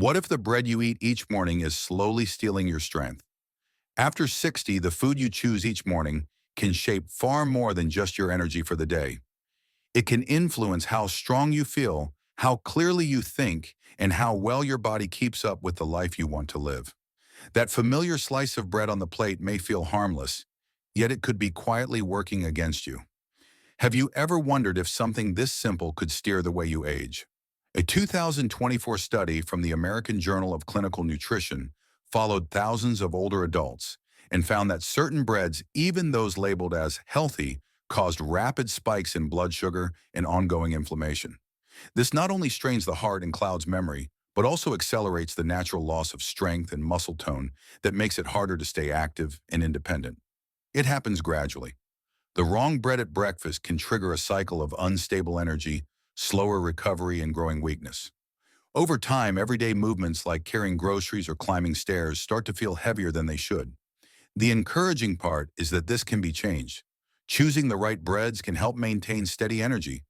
What if the bread you eat each morning is slowly stealing your strength? After 60, the food you choose each morning can shape far more than just your energy for the day. It can influence how strong you feel, how clearly you think, and how well your body keeps up with the life you want to live. That familiar slice of bread on the plate may feel harmless, yet it could be quietly working against you. Have you ever wondered if something this simple could steer the way you age? A 2024 study from the American Journal of Clinical Nutrition followed thousands of older adults and found that certain breads, even those labeled as healthy, caused rapid spikes in blood sugar and ongoing inflammation. This not only strains the heart and clouds memory, but also accelerates the natural loss of strength and muscle tone that makes it harder to stay active and independent. It happens gradually. The wrong bread at breakfast can trigger a cycle of unstable energy, slower recovery, and growing weakness. Over time, everyday movements like carrying groceries or climbing stairs start to feel heavier than they should. The encouraging part is that this can be changed. Choosing the right breads can help maintain steady energy,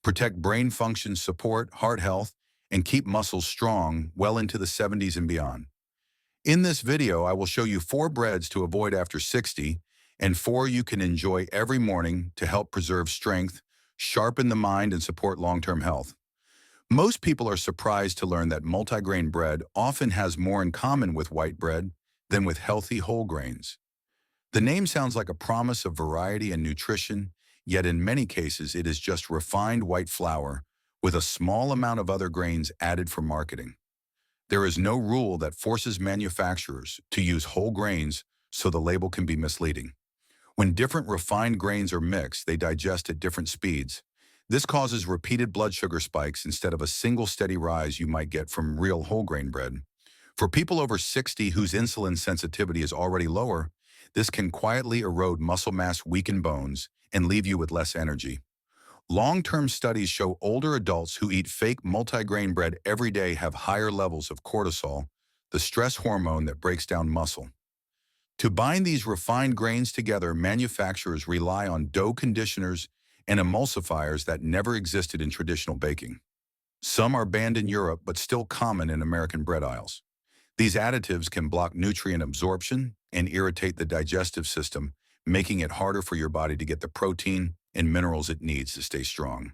protect brain function, support heart health, and keep muscles strong well into the 70s and beyond. In this video, I will show you 4 breads to avoid after 60 and 4 you can enjoy every morning to help preserve strength, sharpen the mind, and support long-term health. Most people are surprised to learn that multigrain bread often has more in common with white bread than with healthy whole grains. The name sounds like a promise of variety and nutrition, yet in many cases it is just refined white flour with a small amount of other grains added for marketing. There is no rule that forces manufacturers to use whole grains, so the label can be misleading. When different refined grains are mixed, they digest at different speeds. This causes repeated blood sugar spikes instead of a single steady rise you might get from real whole grain bread. For people over 60 whose insulin sensitivity is already lower, this can quietly erode muscle mass, weaken bones, and leave you with less energy. Long-term studies show older adults who eat fake multigrain bread every day have higher levels of cortisol, the stress hormone that breaks down muscle. To bind these refined grains together, manufacturers rely on dough conditioners and emulsifiers that never existed in traditional baking. Some are banned in Europe but still common in American bread aisles. These additives can block nutrient absorption and irritate the digestive system, making it harder for your body to get the protein and minerals it needs to stay strong.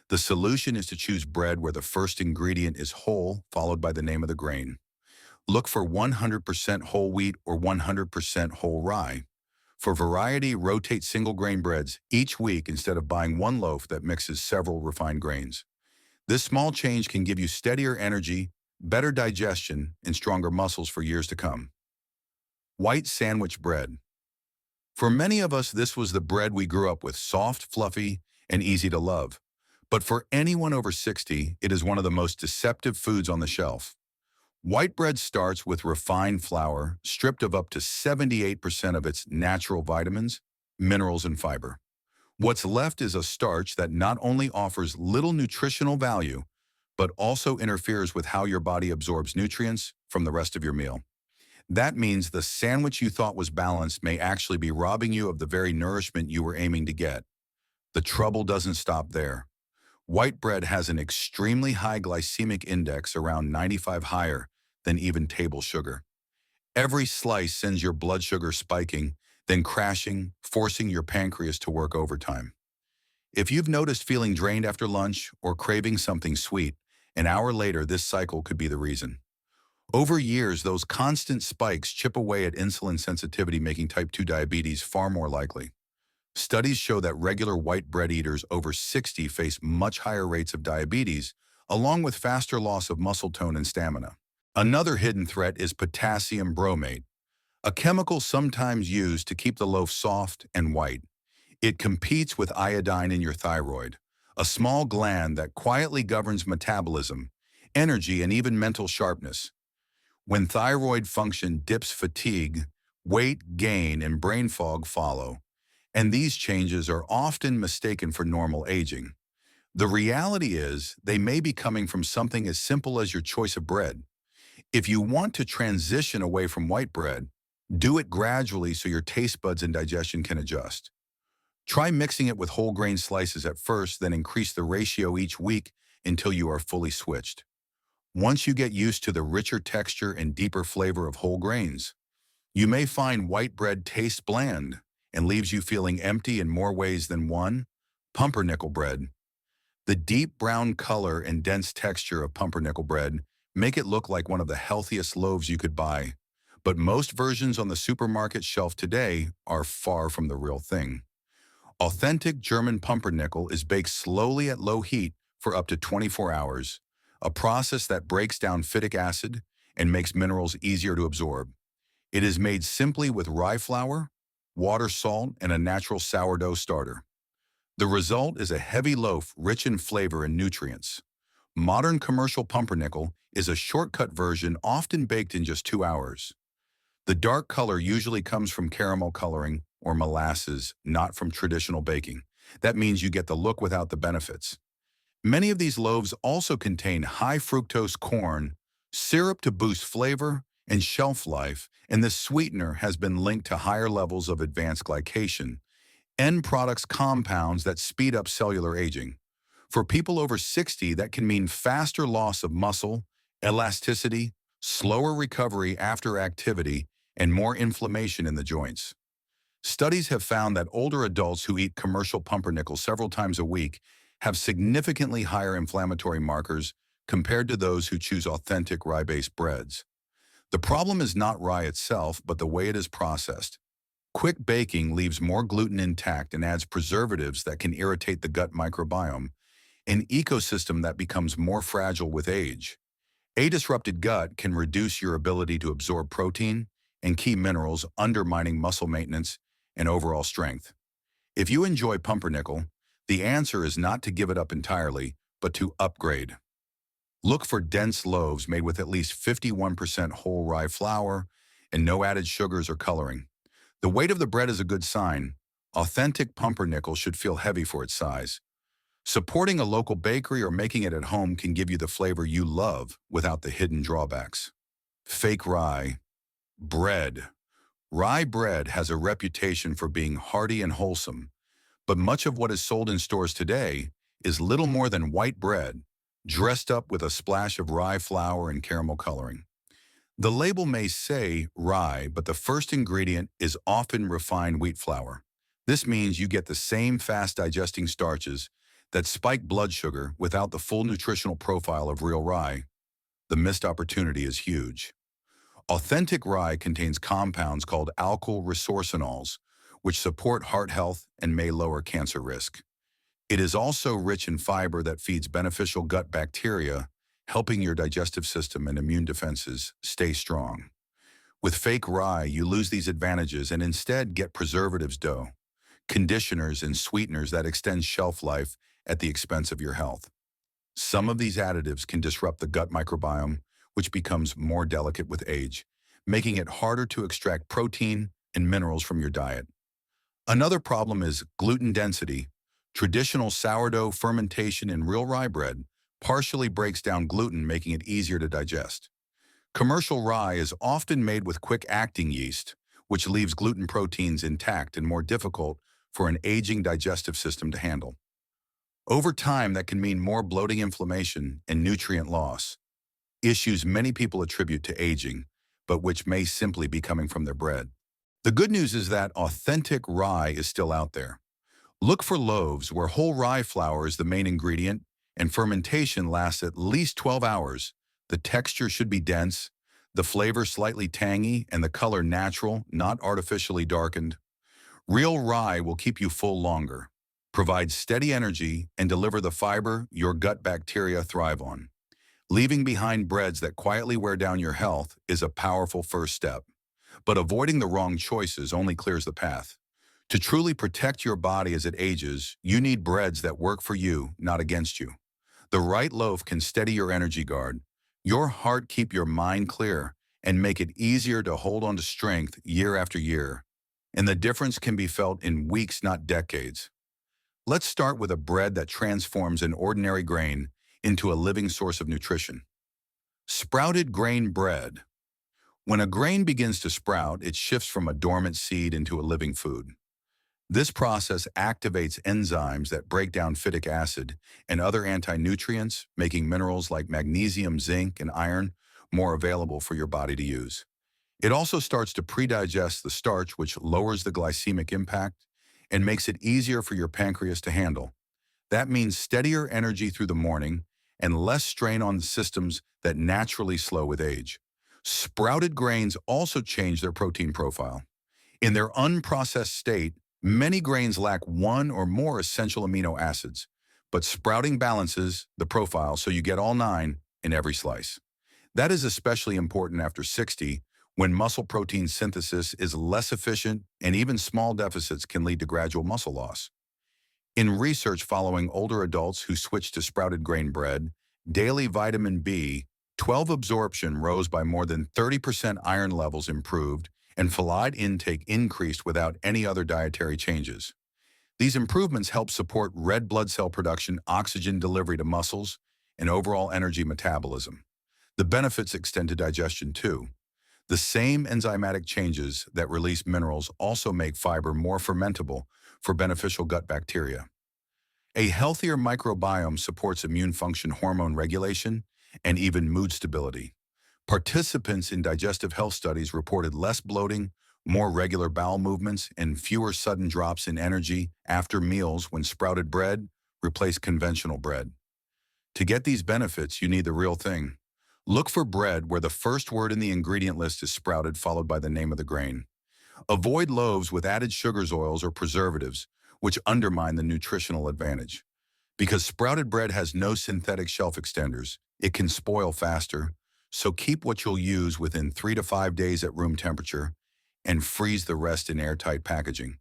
The solution is to choose bread where the first ingredient is whole, followed by the name of the grain. Look for 100% whole wheat or 100% whole rye. For variety, rotate single grain breads each week instead of buying one loaf that mixes several refined grains. This small change can give you steadier energy, better digestion, and stronger muscles for years to come. White sandwich bread. For many of us, this was the bread we grew up with, soft, fluffy, and easy to love. But for anyone over 60, it is one of the most deceptive foods on the shelf. White bread starts with refined flour, stripped of up to 78% of its natural vitamins, minerals, and fiber. What's left is a starch that not only offers little nutritional value, but also interferes with how your body absorbs nutrients from the rest of your meal. That means the sandwich you thought was balanced may actually be robbing you of the very nourishment you were aiming to get. The trouble doesn't stop there. White bread has an extremely high glycemic index, around 95 higher than even table sugar. Every slice sends your blood sugar spiking, then crashing, forcing your pancreas to work overtime. If you've noticed feeling drained after lunch or craving something sweet, an hour later this cycle could be the reason. Over years, those constant spikes chip away at insulin sensitivity, making type 2 diabetes far more likely. Studies show that regular white bread eaters over 60 face much higher rates of diabetes, along with faster loss of muscle tone and stamina. Another hidden threat is potassium bromate, a chemical sometimes used to keep the loaf soft and white. It competes with iodine in your thyroid, a small gland that quietly governs metabolism, energy, and even mental sharpness. When thyroid function dips, fatigue, weight gain, and brain fog follow, and these changes are often mistaken for normal aging. The reality is, they may be coming from something as simple as your choice of bread. If you want to transition away from white bread, do it gradually so your taste buds and digestion can adjust. Try mixing it with whole grain slices at first, then increase the ratio each week until you are fully switched. once you get used to the richer texture and deeper flavor of whole grains. You may find white bread tastes bland and leaves you feeling empty in more ways than one. Pumpernickel bread. The deep brown color and dense texture of pumpernickel bread make it look like one of the healthiest loaves you could buy. But most versions on the supermarket shelf today are far from the real thing. Authentic German pumpernickel is baked slowly at low heat for up to 24 hours, a process that breaks down phytic acid and makes minerals easier to absorb. It is made simply with rye flour, water, salt, and a natural sourdough starter. The result is a heavy loaf rich in flavor and nutrients. Modern commercial pumpernickel is a shortcut version often baked in just 2 hours. The dark color usually comes from caramel coloring or molasses, not from traditional baking. That means you get the look without the benefits. Many of these loaves also contain high fructose corn, syrup to boost flavor and shelf life, and this sweetener has been linked to higher levels of advanced glycation, end products compounds that speed up cellular aging. For people over 60, that can mean faster loss of muscle, elasticity, slower recovery after activity, and more inflammation in the joints. Studies have found that older adults who eat commercial pumpernickel several times a week have significantly higher inflammatory markers compared to those who choose authentic rye-based breads. The problem is not rye itself, but the way it is processed. Quick baking leaves more gluten intact and adds preservatives that can irritate the gut microbiome, an ecosystem that becomes more fragile with age. A disrupted gut can reduce your ability to absorb protein and key minerals, undermining muscle maintenance and overall strength. If you enjoy pumpernickel, the answer is not to give it up entirely, but to upgrade. Look for dense loaves made with at least 51% whole rye flour and no added sugars or coloring. The weight of the bread is a good sign. Authentic pumpernickel should feel heavy for its size. Supporting a local bakery or making it at home can give you the flavor you love without the hidden drawbacks. Fake rye bread. Rye bread has a reputation for being hearty and wholesome, but much of what is sold in stores today is little more than white bread, dressed up with a splash of rye flour and caramel coloring. The label may say rye, but the first ingredient is often refined wheat flour. This means you get the same fast-digesting starches that spike blood sugar without the full nutritional profile of real rye. The missed opportunity is huge. Authentic rye contains compounds called alkyl resorcinols, which support heart health and may lower cancer risk. It is also rich in fiber that feeds beneficial gut bacteria, helping your digestive system and immune defenses stay strong. With fake rye, you lose these advantages and instead get preservatives dough, conditioners, and sweeteners that extend shelf life at the expense of your health. Some of these additives can disrupt the gut microbiome, which becomes more delicate with age, making it harder to extract protein and minerals from your diet. Another problem is gluten density. Traditional sourdough fermentation in real rye bread partially breaks down gluten, making it easier to digest. Commercial rye is often made with quick-acting yeast, which leaves gluten proteins intact and more difficult for an aging digestive system to handle. Over time, that can mean more bloating, inflammation, and nutrient loss, issues many people attribute to aging, but which may simply be coming from their bread. The good news is that authentic rye is still out there. Look for loaves where whole rye flour is the main ingredient and fermentation lasts at least 12 hours. The texture should be dense, the flavor slightly tangy, and the color natural, not artificially darkened. Real rye will keep you full longer, provide steady energy, and deliver the fiber your gut bacteria thrive on. Leaving behind breads that quietly wear down your health is a powerful first step, but avoiding the wrong choices only clears the path. To truly protect your body as it ages, you need breads that work for you, not against you. The right loaf can steady your energy guard, your heart keep your mind clear, and make it easier to hold on to strength year after year. And the difference can be felt in weeks, not decades. Let's start with a bread that transforms an ordinary grain into a living source of nutrition. Sprouted grain bread. When a grain begins to sprout, it shifts from a dormant seed into a living food. This process activates enzymes that break down phytic acid and other anti-nutrients, making minerals like magnesium, zinc, and iron more available for your body to use. It also starts to pre-digest the starch, which lowers the glycemic impact and makes it easier for your pancreas to handle. That means steadier energy through the morning and less strain on the systems that naturally slow with age. Sprouted grains also change their protein profile. In their unprocessed state, many grains lack one or more essential amino acids, but sprouting balances the profile so you get all 9 in every slice. That is especially important after 60, when muscle protein synthesis is less efficient and even small deficits can lead to gradual muscle loss. In research following older adults who switched to sprouted grain bread, daily vitamin B12 absorption rose by more than 30%, iron levels improved, and folate intake increased without any other dietary changes. These improvements help support red blood cell production, oxygen delivery to muscles, and overall energy metabolism. The benefits extend to digestion too. The same enzymatic changes that release minerals also make fiber more fermentable for beneficial gut bacteria. A healthier microbiome supports immune function, hormone regulation, and even mood stability. Participants in digestive health studies reported less bloating, more regular bowel movements, and fewer sudden drops in energy after meals when sprouted bread replaced conventional bread. To get these benefits, you need the real thing. Look for bread where the first word in the ingredient list is sprouted, followed by the name of the grain. Avoid loaves with added sugars, oils, or preservatives, which undermine the nutritional advantage. Because sprouted bread has no synthetic shelf extenders, it can spoil faster, so keep what you'll use within 3 to 5 days at room temperature and freeze the rest in airtight packaging.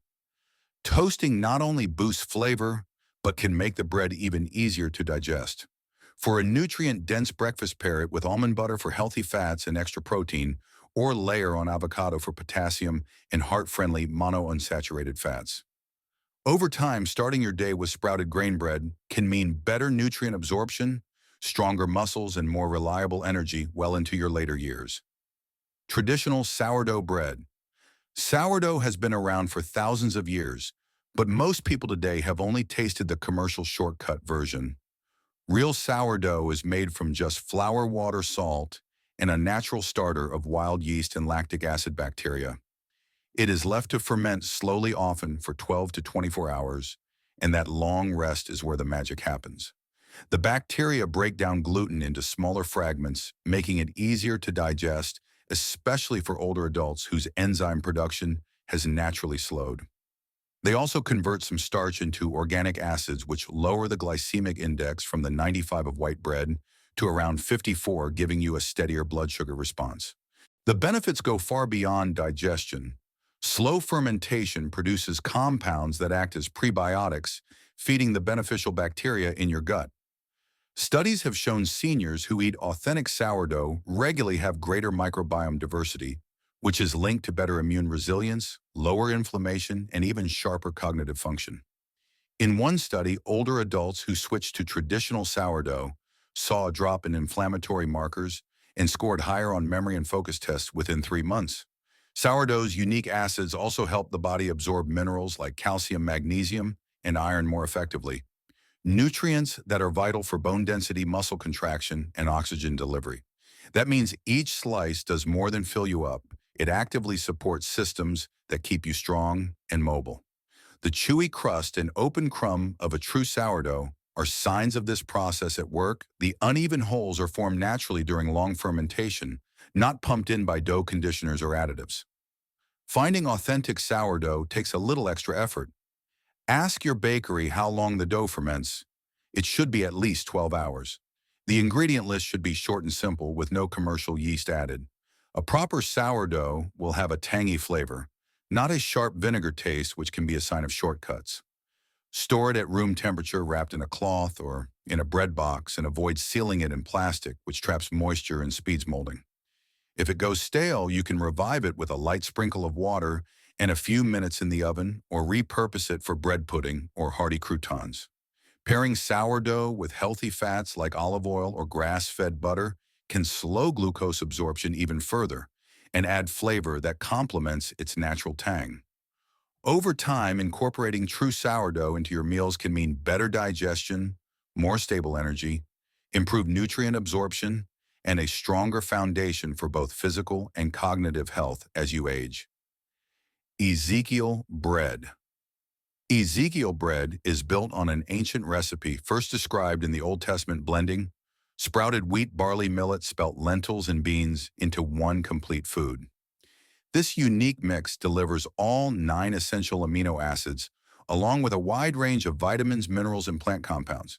Toasting not only boosts flavor, but can make the bread even easier to digest. For a nutrient-dense breakfast, pair it with almond butter for healthy fats and extra protein, or layer on avocado for potassium and heart-friendly monounsaturated fats. Over time, starting your day with sprouted grain bread can mean better nutrient absorption, stronger muscles, and more reliable energy well into your later years. Traditional sourdough bread. Sourdough has been around for thousands of years, but most people today have only tasted the commercial shortcut version. Real sourdough is made from just flour, water, salt, and a natural starter of wild yeast and lactic acid bacteria. It is left to ferment slowly, often for 12 to 24 hours, and that long rest is where the magic happens. The bacteria break down gluten into smaller fragments, making it easier to digest, especially for older adults whose enzyme production has naturally slowed. They also convert some starch into organic acids, which lower the glycemic index from the 95 of white bread to around 54, giving you a steadier blood sugar response. The benefits go far beyond digestion. Slow fermentation produces compounds that act as prebiotics, feeding the beneficial bacteria in your gut. Studies have shown seniors who eat authentic sourdough regularly have greater microbiome diversity, which is linked to better immune resilience, lower inflammation, and even sharper cognitive function. In one study, older adults who switched to traditional sourdough saw a drop in inflammatory markers and scored higher on memory and focus tests within 3 months. Sourdough's unique acids also help the body absorb minerals like calcium, magnesium, and iron more effectively, nutrients that are vital for bone density, muscle contraction, and oxygen delivery. That means each slice does more than fill you up. It actively supports systems that keep you strong and mobile. The chewy crust and open crumb of a true sourdough are signs of this process at work. The uneven holes are formed naturally during long fermentation, not pumped in by dough conditioners or additives. Finding authentic sourdough takes a little extra effort. Ask your bakery how long the dough ferments. It should be at least 12 hours. The ingredient list should be short and simple with no commercial yeast added. A proper sourdough will have a tangy flavor, not a sharp vinegar taste, which can be a sign of shortcuts. Store it at room temperature, wrapped in a cloth or in a bread box, and avoid sealing it in plastic, which traps moisture and speeds molding. If it goes stale, you can revive it with a light sprinkle of water and a few minutes in the oven, or repurpose it for bread pudding or hearty croutons. Pairing sourdough with healthy fats like olive oil or grass-fed butter can slow glucose absorption even further and add flavor that complements its natural tang. Over time, incorporating true sourdough into your meals can mean better digestion, more stable energy, improved nutrient absorption, and a stronger foundation for both physical and cognitive health as you age. Ezekiel bread. Ezekiel bread is built on an ancient recipe first described in the Old Testament blending sprouted wheat, barley, millet, spelt lentils, and beans into one complete food. This unique mix delivers all 9 essential amino acids, along with a wide range of vitamins, minerals, and plant compounds.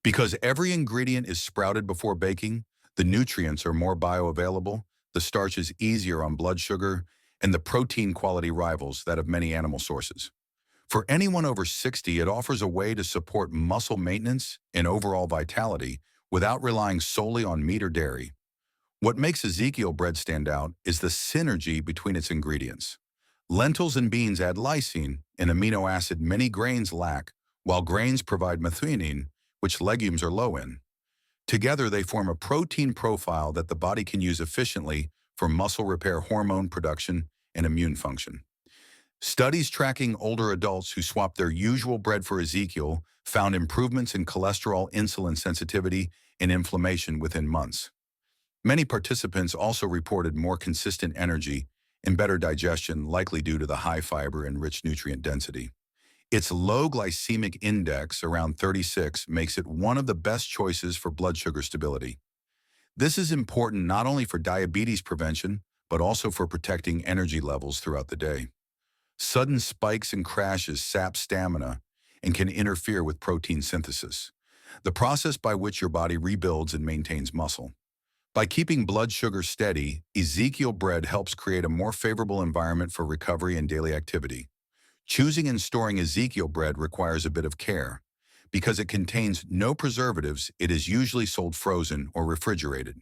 Because every ingredient is sprouted before baking, the nutrients are more bioavailable, the starch is easier on blood sugar, and the protein quality rivals that of many animal sources. For anyone over 60, it offers a way to support muscle maintenance and overall vitality without relying solely on meat or dairy. What makes Ezekiel bread stand out is the synergy between its ingredients. Lentils and beans add lysine, an amino acid many grains lack, while grains provide methionine, which legumes are low in. Together, they form a protein profile that the body can use efficiently for muscle repair, hormone production, and immune function. Studies tracking older adults who swapped their usual bread for Ezekiel found improvements in cholesterol, insulin sensitivity, and inflammation within months. Many participants also reported more consistent energy and better digestion, likely due to the high fiber and rich nutrient density. Its low glycemic index, around 36, makes it one of the best choices for blood sugar stability. This is important not only for diabetes prevention, but also for protecting energy levels throughout the day. Sudden spikes and crashes sap stamina and can interfere with protein synthesis, the process by which your body rebuilds and maintains muscle. By keeping blood sugar steady, Ezekiel bread helps create a more favorable environment for recovery and daily activity. Choosing and storing Ezekiel bread requires a bit of care. Because it contains no preservatives, it is usually sold frozen or refrigerated.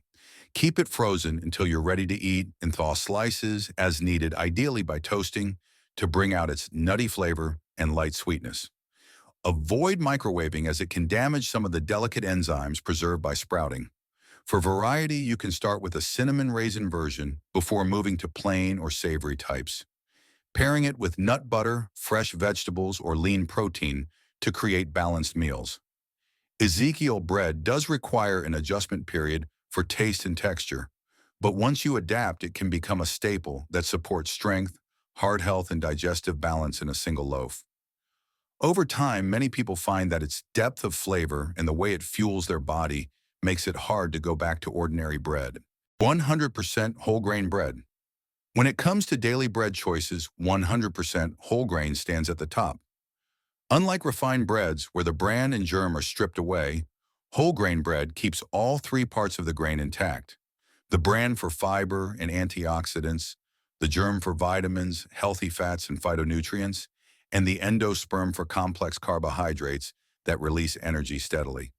Keep it frozen until you're ready to eat and thaw slices as needed, ideally by toasting, to bring out its nutty flavor and light sweetness. Avoid microwaving as it can damage some of the delicate enzymes preserved by sprouting. For variety, you can start with a cinnamon raisin version before moving to plain or savory types, pairing it with nut butter, fresh vegetables, or lean protein to create balanced meals. Ezekiel bread does require an adjustment period for taste and texture, but once you adapt, it can become a staple that supports strength, heart health, and digestive balance in a single loaf. Over time, many people find that its depth of flavor and the way it fuels their body makes it hard to go back to ordinary bread. 100% whole grain bread. When it comes to daily bread choices, 100% whole grain stands at the top. Unlike refined breads, where the bran and germ are stripped away, whole grain bread keeps all 3 parts of the grain intact. The bran for fiber and antioxidants, the germ for vitamins, healthy fats, and phytonutrients, and the endosperm for complex carbohydrates that release energy steadily.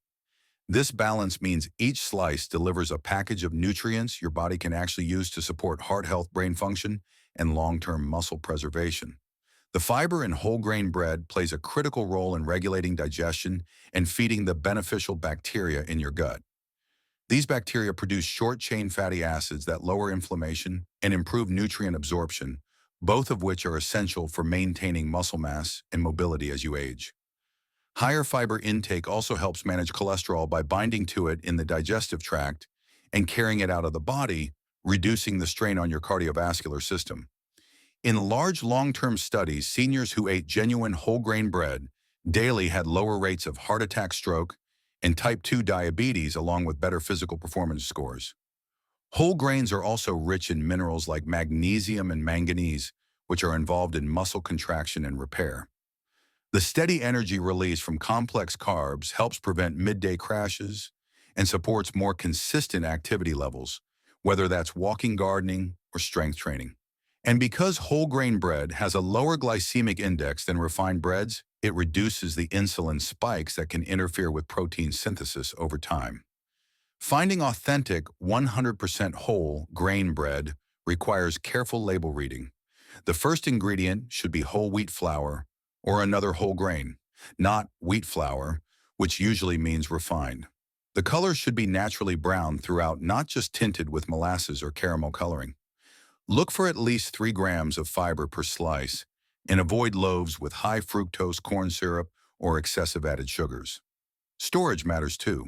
This balance means each slice delivers a package of nutrients your body can actually use to support heart health, brain function, and long-term muscle preservation. The fiber in whole grain bread plays a critical role in regulating digestion and feeding the beneficial bacteria in your gut. These bacteria produce short-chain fatty acids that lower inflammation and improve nutrient absorption, both of which are essential for maintaining muscle mass and mobility as you age. Higher fiber intake also helps manage cholesterol by binding to it in the digestive tract and carrying it out of the body, reducing the strain on your cardiovascular system. In large long-term studies, seniors who ate genuine whole grain bread daily had lower rates of heart attack, stroke, and type 2 diabetes, along with better physical performance scores. Whole grains are also rich in minerals like magnesium and manganese, which are involved in muscle contraction and repair. The steady energy release from complex carbs helps prevent midday crashes and supports more consistent activity levels, whether that's walking, gardening, or strength training. And because whole grain bread has a lower glycemic index than refined breads, it reduces the insulin spikes that can interfere with protein synthesis over time. Finding authentic 100% whole grain bread requires careful label reading. The first ingredient should be whole wheat flour or another whole grain, not wheat flour, which usually means refined. The color should be naturally brown throughout, not just tinted with molasses or caramel coloring. Look for at least 3 grams of fiber per slice, and avoid loaves with high fructose corn syrup or excessive added sugars. Storage matters too.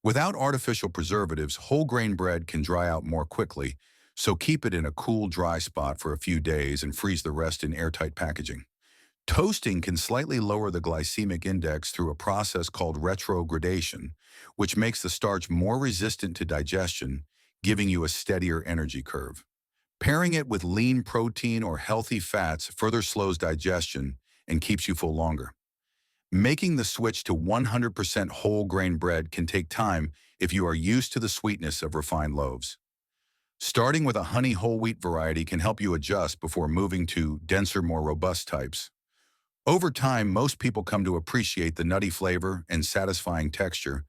Without artificial preservatives, whole grain bread can dry out more quickly, so keep it in a cool, dry spot for a few days and freeze the rest in airtight packaging. Toasting can slightly lower the glycemic index through a process called retrogradation, which makes the starch more resistant to digestion, giving you a steadier energy curve. Pairing it with lean protein or healthy fats further slows digestion and keeps you full longer. Making the switch to 100% whole grain bread can take time if you are used to the sweetness of refined loaves. Starting with a honey whole wheat variety can help you adjust before moving to denser, more robust types. Over time, most people come to appreciate the nutty flavor and satisfying texture,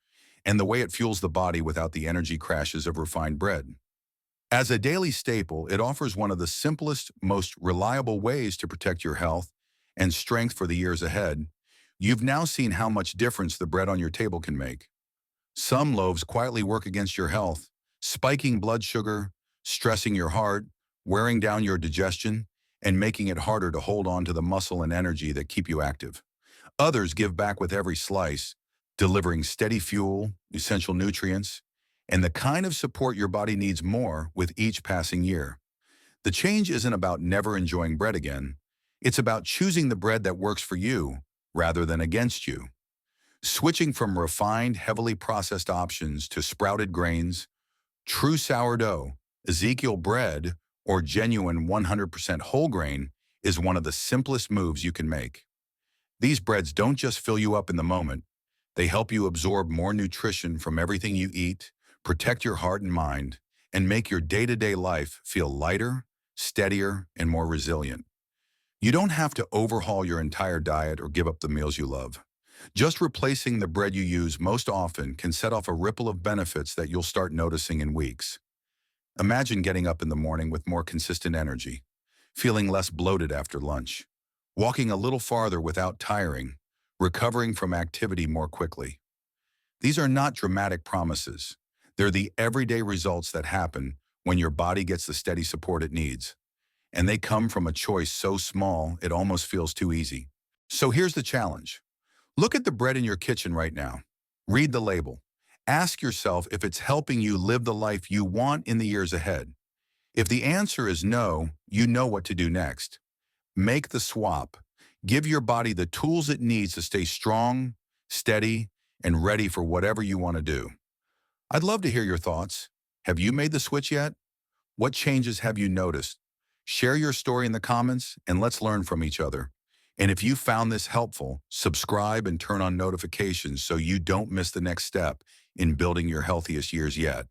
and the way it fuels the body without the energy crashes of refined bread. As a daily staple, it offers one of the simplest, most reliable ways to protect your health and strength for the years ahead. You've now seen how much difference the bread on your table can make. Some loaves quietly work against your health, spiking blood sugar, stressing your heart, wearing down your digestion, and making it harder to hold on to the muscle and energy that keep you active. Others give back with every slice, delivering steady fuel, essential nutrients, and the kind of support your body needs more with each passing year. The change isn't about never enjoying bread again. It's about choosing the bread that works for you rather than against you. Switching from refined, heavily processed options to sprouted grains, true sourdough, Ezekiel bread, or genuine 100% whole grain is one of the simplest moves you can make. These breads don't just fill you up in the moment. They help you absorb more nutrition from everything you eat, protect your heart and mind, and make your day-to-day life feel lighter, steadier, and more resilient. You don't have to overhaul your entire diet or give up the meals you love. Just replacing the bread you use most often can set off a ripple of benefits that you'll start noticing in weeks. Imagine getting up in the morning with more consistent energy, feeling less bloated after lunch, walking a little farther without tiring, recovering from activity more quickly. These are not dramatic promises. They're the everyday results that happen when your body gets the steady support it needs. And they come from a choice so small it almost feels too easy. So here's the challenge. Look at the bread in your kitchen right now. Read the label. Ask yourself if it's helping you live the life you want in the years ahead. If the answer is no, you know what to do next. Make the swap. Give your body the tools it needs to stay strong, steady, and ready for whatever you want to do. I'd love to hear your thoughts. Have you made the switch yet? What changes have you noticed? Share your story in the comments and let's learn from each other. And if you found this helpful, subscribe and turn on notifications so you don't miss the next step in building your healthiest years yet.